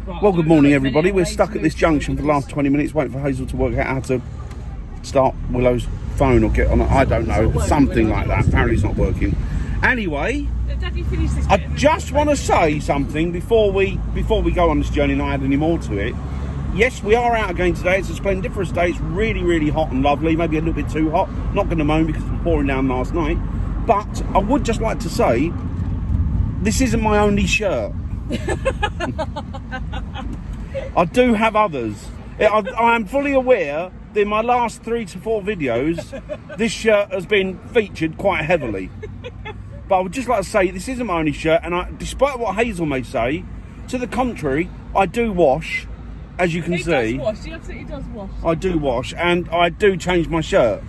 Well, good morning, everybody. We're stuck at this junction for the last 20 minutes waiting for Hazel to work out how to start Willow's phone or get on it. I don't know, something like that. Apparently it's not working. Anyway, I just want to say something before we go on this journey and not add any more to it. Yes, we are out again today. It's a splendiferous day. It's really, really hot and lovely. Maybe a little bit too hot. Not going to moan because it was pouring down last night. But I would just like to say, this isn't my only shirt. I do have others. I am fully aware that in my last 3 to 4 videos, this shirt has been featured quite heavily. But I would just like to say, this isn't my only shirt, and despite what Hazel may say, to the contrary, I do wash, as you can see. He does wash, he absolutely does wash. I do wash, and I do change my shirt.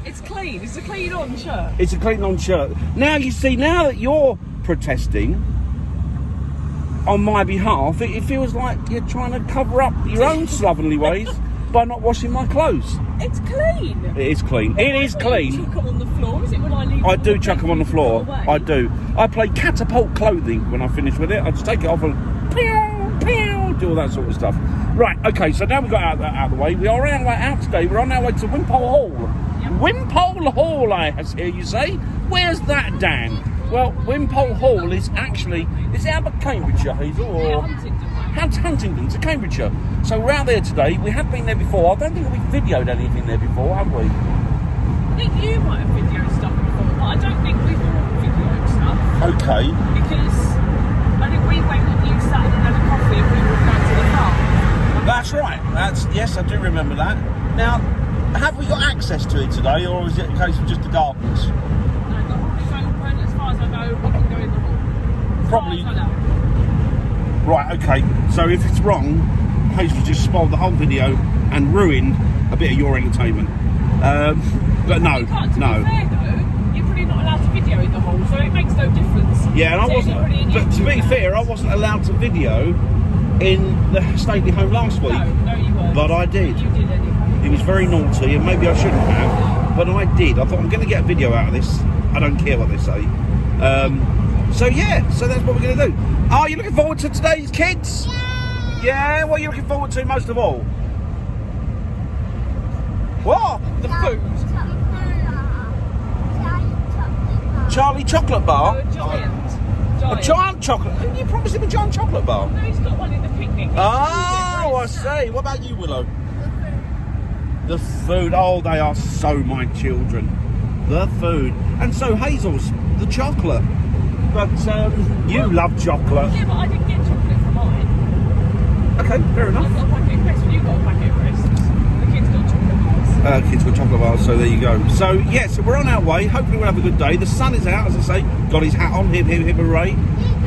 It's clean, it's a clean on shirt. It's a clean on shirt. Now, you see, now that you're protesting on my behalf, it feels like you're trying to cover up your own slovenly ways by not washing my clothes. It's clean. It is clean. It is clean. You chuck them on the floor, is it when I leave? I do chuck them on the floor. I do. I play catapult clothing when I finish with it. I just take it off and pew, pew, do all that sort of stuff. Right, okay, so now we've got out of the way. We are on our way out today. We're on our way to Wimpole Hall. Yep. Wimpole Hall, I hear you say. Where's that, Dan? Well, Wimpole Hall is actually, is it out of Cambridgeshire, Hazel? Or Huntingdon to Cambridgeshire. So we're out there today. We have been there before. I don't think we've videoed anything there before, have we? I think you might have videoed stuff before, but I don't think we've all videoed stuff. Okay. Because I think we went and you sat and had a coffee and we were going to the car. That's right. Yes, I do remember that. Now, have we got access to it today, or is it a case of just the darkness? No, the hall is open. As far as I know, we can go in the hall. Probably. Right, okay. So if it's wrong, Hazel just spoiled the whole video and ruined a bit of your entertainment. But no, To be fair, no. though, you're probably not allowed to video in the hall, so it makes no difference. Yeah, and I wasn't. But to be fair, I wasn't allowed to video in the stately home last week. No, you weren't. But I did. You did anyway. It was very naughty, and maybe I shouldn't have, but I did. I thought I'm going to get a video out of this. I don't care what they say. So yeah, so that's what we're going to do. Are you looking forward to today's kids? Yeah. Yeah. What are you looking forward to most of all? What? The food. Charlie chocolate bar. No, a giant. A giant chocolate. You promised him a giant chocolate bar. No, he's got one in the picnic. Oh, I see. What about you, Willow? The food. Oh, they are so my children. The food. And so Hazel's the chocolate. But you love chocolate. Yeah, but I didn't get chocolate for mine. Okay, fair enough. I've got a packet of crisps. You've got a packet of crisps. The kids got chocolate bars. Kids got chocolate bars, so there you go. So, yeah, so we're on our way. Hopefully we'll have a good day. The sun is out, as I say. Got his hat on. Hip, hip, hip, hooray.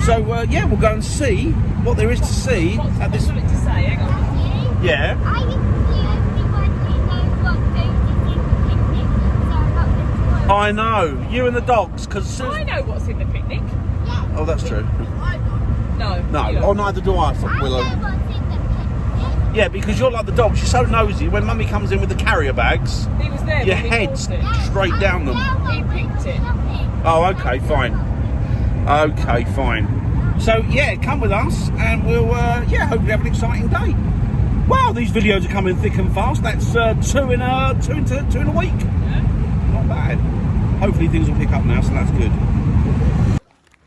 So, yeah, we'll go and see what there is to see at this... What's something to say? Hang on. Yeah. I know. You and the dogs, because... I know what's in the picnic. Oh, that's true. No. No. Oh, neither do I, Willow. Yeah, because you're like the dogs. You're so nosy. When Mummy comes in with the carrier bags, He was there. your when he head's bought it. straight down them. He picked it. Oh, okay, fine. Okay, fine. So, yeah, come with us and we'll, yeah, hopefully have an exciting day. Wow, these videos are coming thick and fast. That's two in a week. Yeah. Not bad. Hopefully things will pick up now, so that's good.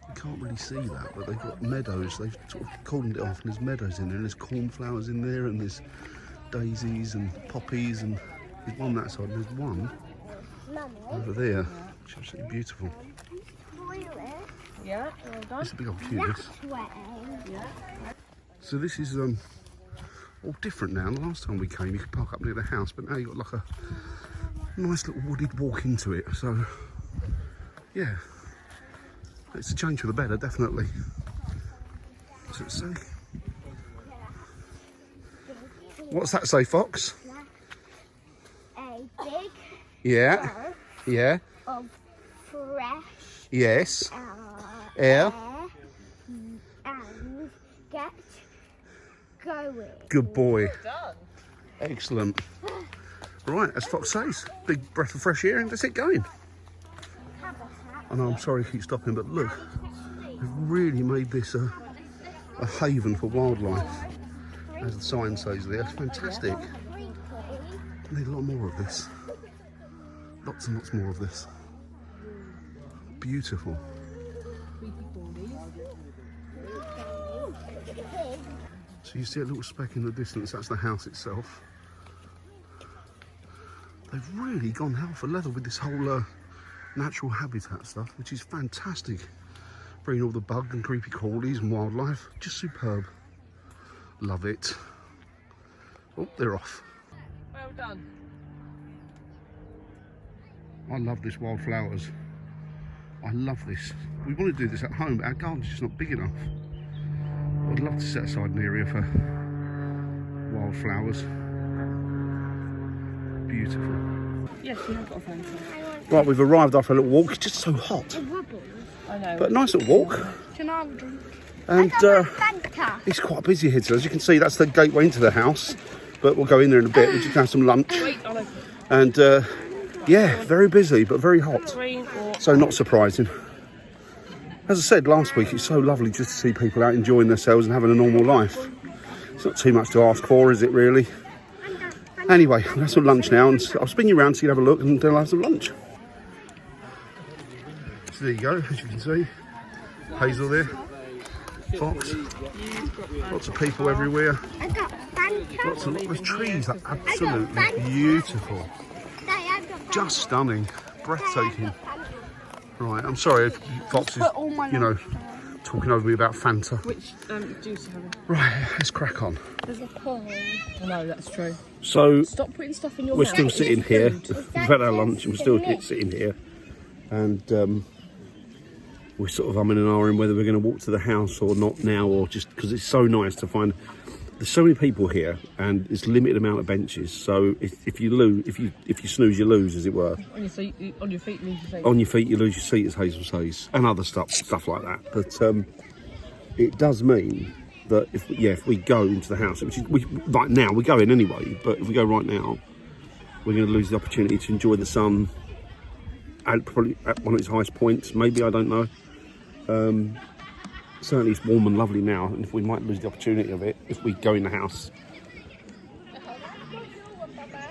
You can't really see that, but they've got meadows. They've sort of cordoned it off, and there's meadows in there, and there's cornflowers in there, and there's daisies and poppies, and there's one that side, and there's one over there, which is absolutely beautiful. Yeah, well done. It's a big old queue, this. So this is all different now. The last time we came, you could park up near the house, but now you've got like a nice little wooded walk into it. So, yeah, it's a change for the better, definitely. What's it say? What's that say, Fox? A big Yeah. Yeah. of fresh Yes. air Air. and get going. Good boy. Done. Excellent. Right, as Fox says, big breath of fresh air and let's get going. I know, I'm sorry to keep stopping, but look, they've really made this a haven for wildlife. as the sign says there. It's fantastic. I need a lot more of this. Lots and lots more of this. Beautiful. So you see a little speck in the distance, that's the house itself. They've really gone hell for leather with this whole natural habitat stuff, which is fantastic. Bringing all the bug and creepy crawlies and wildlife, just superb. Love it. Oh, they're off. Well done. I love this wildflowers. I love this. We want to do this at home, but our garden's just not big enough. I'd love to set aside an area for wildflowers. Beautiful. Yes, you have got a phone. Right, we've arrived after a little walk. It's just so hot. I know. But a nice little walk. Can I have a drink? And Fanta. it's quite busy here today. As you can see, that's the gateway into the house. But we'll go in there in a bit. We're just going to have some lunch. Wait, I'll open it. And yeah, very busy, but very hot. Green or... So not surprising. As I said last week, it's so lovely just to see people out enjoying themselves and having a normal life. It's not too much to ask for, is it really? Anyway, we'll have some lunch now, and I'll spin you around so you can have a look, and then I'll have some lunch. So there you go, as you can see. Hazel there. Fox. Lots of people everywhere. I got Fanta. Lots of trees are absolutely beautiful. Just stunning. Breathtaking. Right, I'm sorry if Fox is, you know, talking over me about Fanta. Which juice are you having? Right, let's crack on. There's a pond. I know, that's true. So, Stop putting stuff in your we're mouth. still sitting here. We've had our lunch and we're still sitting here. And we're sort of umming and ahhing whether we're going to walk to the house or not now, or just because it's so nice to find. There's so many people here, and it's limited amount of benches. So if you lose, if you snooze, you lose, as it were. On your feet, lose your feet. On your feet, you lose your seat, as Hazel says, and other stuff like that. But it does mean that if we go into the house, which is right now, we're going anyway. But if we go right now, we're going to lose the opportunity to enjoy the sun probably at one of its highest points. Maybe, I don't know. Certainly it's warm and lovely now, and if we might lose the opportunity of it if we go in the house.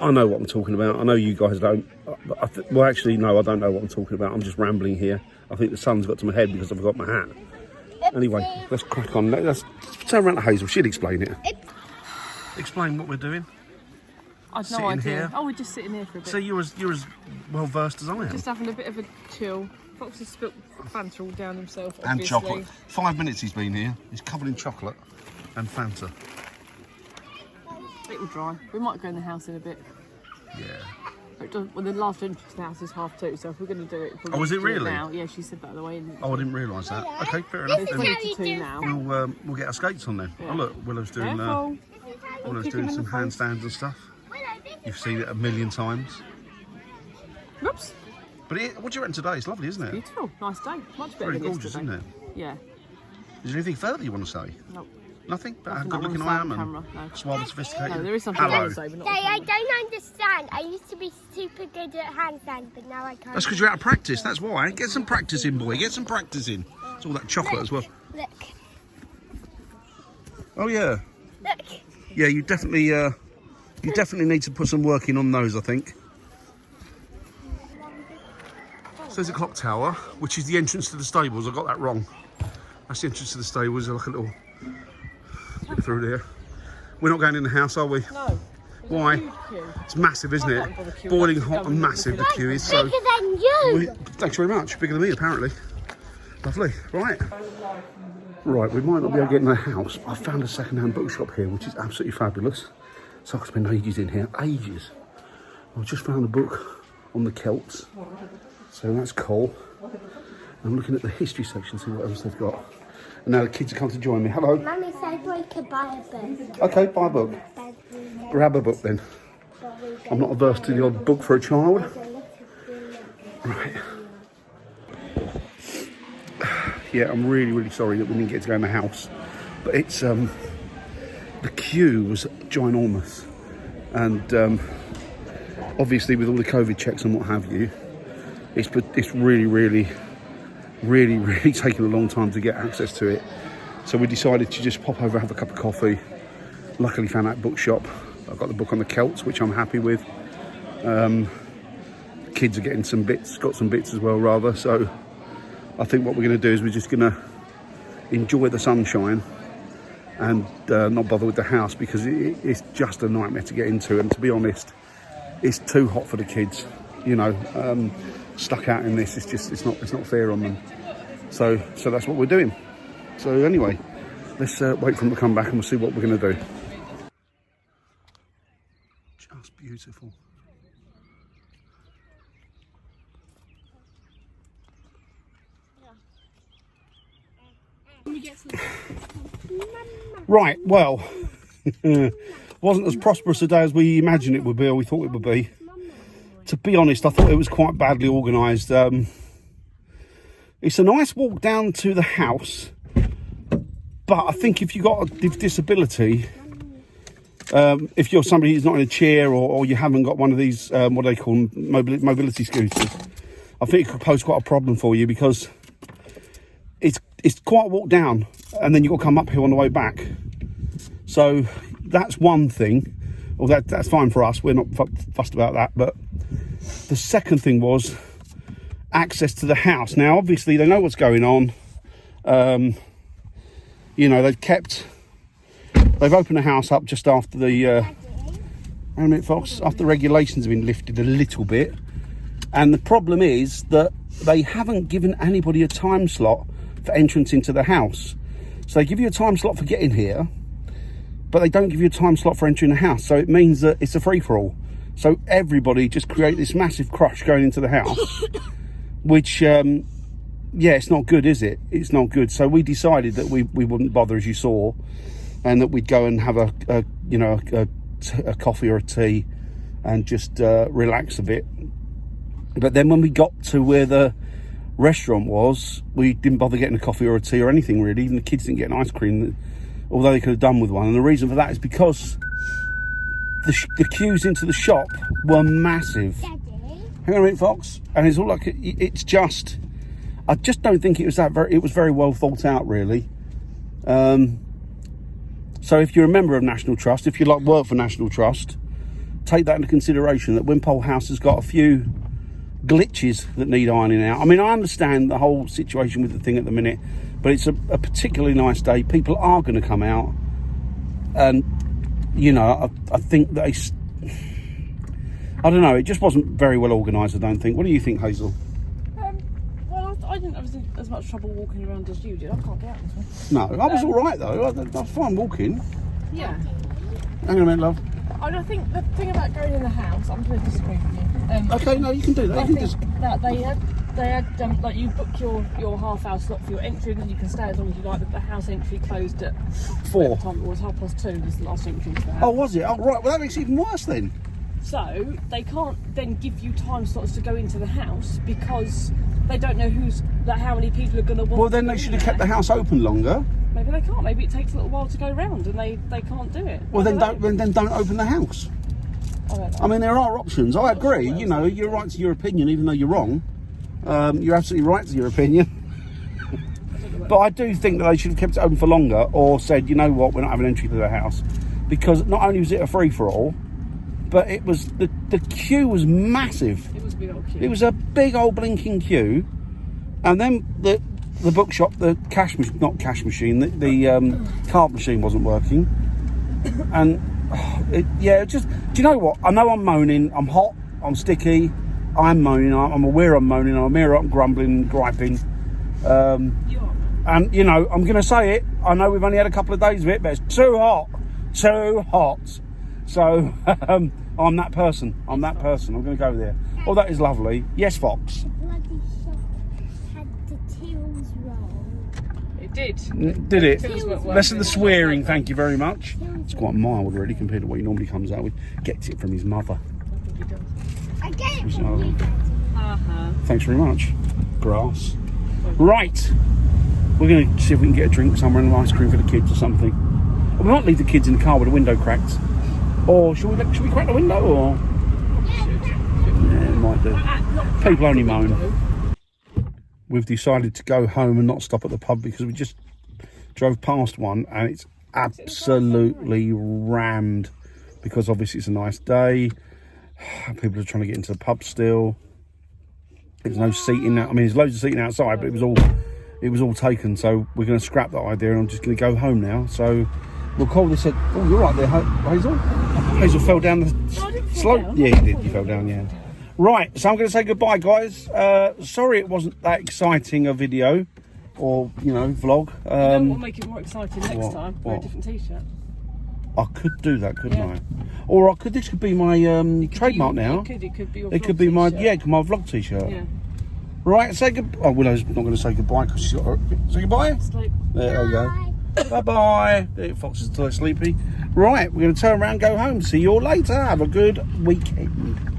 I know what I'm talking about. I know you guys don't. Well, actually, no, I don't know what I'm talking about. I'm just rambling here. I think the sun's got to my head because I've got my hat. Anyway, let's crack on. Let's turn around to Hazel. She'll explain it. Explain what we're doing. I've no Sitting idea. here. Oh, we're just sitting here for a bit. So you're as well versed as I am. Just having a bit of a chill. Fox has spilt Fanta all down himself, And obviously. chocolate. 5 minutes he's been here. He's covered in chocolate and Fanta. It will dry. We might go in the house in a bit. Yeah. Well, the last entrance to the house is 2:30, so if we're going to do it... Oh, is it really? Now. Yeah, she said that on the way in. Oh, I didn't realise that. Okay, fair enough. It's Then 2 now. we'll get our skates on then. Oh look, Willow's doing Careful. Willow's Kick doing him in some the face. handstands and stuff. You've seen it a million times. Whoops. But what do you reckon today? It's lovely, isn't it? Beautiful. Nice day. Much better Very than gorgeous, yesterday. isn't it? Yeah. Is there anything further you want to say? No. Nothing? But how Nothing good looking that I I am want to say and on camera, no. suave and sophisticated. No, there is something Hello. to say, but not Daddy, on I camera. don't understand. I used to be super good at handstands, but now I can't. That's because you're out of practice, that's why. Get some practice in, boy. Get some practice in. It's all that chocolate as well. Look. Oh yeah. Look. Yeah, you definitely need to put some work in on those, I think. So there's a clock tower, which is the entrance to the stables. I got that wrong. That's the entrance to the stables. Like a little bit through there. We're not going in the house, are we? No. Why? Huge queue. It's massive, isn't I it? can't bother queuing Boiling up to hot go and and massive. The look at queue it. is so. Bigger than you. Thanks very much. Bigger than me, apparently. Lovely. Right. Right, we might not be able to get in the house, but I found a second-hand bookshop here, which is absolutely fabulous. So I could spend ages in here. Ages. I've just found a book on the Celts. So that's cool. I'm looking at the history section, see what else they've got. And now the kids have come to join me. Hello. Mummy said we could buy a book. Okay, buy a book. Grab a book then. I'm not averse to the odd book for a child. Right. Yeah, I'm really, really sorry that we didn't get to go in the house. But it's, the queue was ginormous. And obviously with all the COVID checks and what have you, it's really taken a long time to get access to it. So we decided to just pop over, have a cup of coffee, Luckily found that bookshop. I've got the book on the Celts, which I'm happy with. Kids are getting some bits, got some bits as well rather. So I think what we're going to do is we're just going to enjoy the sunshine and not bother with the house, because it's just a nightmare to get into. And to be honest, it's too hot for the kids, you know. Stuck out in this, it's not fair on them. So that's what we're doing. So anyway, let's wait for them to come back and we'll see what we're going to do. Just beautiful. Right, well, wasn't as prosperous a day as we imagined it would be, or we thought it would be. To be honest, I thought it was quite badly organised. It's a nice walk down to the house, but I think if you've got a disability, if you're somebody who's not in a chair, or you haven't got one of these, what they call mobility scooters, I think it could pose quite a problem for you, because it's quite a walk down, and then you've got to come uphill on the way back. So that's one thing. Well, that's fine for us. We're not fussed about that. But the second thing was access to the house. Now, obviously, they know what's going on. You know, they've opened the house up just after the after the regulations have been lifted a little bit. And the problem is that they haven't given anybody a time slot for entrance into the house. So they give you a time slot for getting here, but they don't give you a time slot for entering the house. So it means that it's a free-for-all. So everybody just create this massive crush going into the house, which, yeah, it's not good, is it? It's not good. So we decided that we wouldn't bother, as you saw, and that we'd go and have a coffee or a tea and just relax a bit. But then when we got to where the restaurant was, we didn't bother getting a coffee or a tea or anything really. Even the kids didn't get an ice cream, although they could have done with one. And the reason for that is because the queues into the shop were massive. Daddy. Hang on a minute, Fox. And it's all like, it's just, I just don't think it was it was very well thought out, really. So if you're a member of National Trust, if you work for National Trust, take that into consideration, that Wimpole House has got a few glitches that need ironing out. I mean, I understand the whole situation with the thing at the minute, but it's a particularly nice day. People are going to come out, and you know, I think that I don't know, it just wasn't very well organised, I don't think. What do you think, Hazel? Well, I didn't have as much trouble walking around as you did. I can't get out this way. No, I was all right though. I was fine walking. Yeah. Hang on a minute, love. I think the thing about going in the house, I'm going to disagree with you. Okay, no, you can do that. I think that they had like, you book your half-hour slot for your entry, and then you can stay as long as you like. But the house entry closed at 4. Time it was 2:30 was the last entry into the house. Oh, was it? Oh, right. Well, that makes it even worse then. So they can't then give you time slots to go into the house, because they don't know how many people are going to want. Well, then they should have kept the house open longer. Maybe they can't. Maybe it takes a little while to go round, and they can't do it. Well, then don't open the house. I mean, there are options. I agree. You know, you're right to your opinion, even though you're wrong. You're absolutely right to your opinion. But I do think that they should have kept it open for longer, or said, you know what, we're not having entry to the house, because not only was it a free for all, but it was the queue was massive. It was a big old queue. It was a big old blinking queue, and then the bookshop, the not cash machine, the card machine wasn't working, and do you know what? I know I'm moaning, I'm hot, I'm sticky, I'm moaning, I'm aware I'm moaning, I'm aware I'm grumbling, griping. You are. And, you know, I'm going to say it, I know we've only had a couple of days of it, but it's too hot. So, I'm that person, I'm going to go there. Oh, that is lovely. Yes, Fox? The bloody shop had the tills wrong. It did. Did it? Tills weren't Less of the working. swearing, thank you very much. It's quite mild, really, compared to what he normally comes out with. Gets it from his mother. I get it from you, Daddy. Thanks very much. Grass. Right. We're going to see if we can get a drink somewhere and an ice cream for the kids or something. We might leave the kids in the car with the window cracked. Or should we crack the window, or? Yeah, it might do. People only moan. We've decided to go home and not stop at the pub, because we just drove past one and it's absolutely rammed because obviously it's a nice day. People are trying to get into the pub still. There's no seating out. I mean, there's loads of seating outside, but it was all taken. So we're going to scrap that idea, and I'm just going to go home now. So we'll call this a. Oh, you're right there, Hazel. Hazel fell down the slope. Yeah, you did. You fell down. Yeah. Right. So I'm going to say goodbye, guys. Sorry, it wasn't that exciting a video, or vlog. We'll make it more exciting next time. Wear a different T-shirt. I could do that, couldn't I? Or I could. This could be my trademark now. It could be your It vlog could be my t-shirt. my vlog T-shirt. Yeah. Right. Say good. Oh, Willow's not going to say goodbye because she's got. Say goodbye. It's like, There we go. Bye bye. Fox is still sleepy. Right. We're going to turn around, and go home. See you all later. Have a good weekend.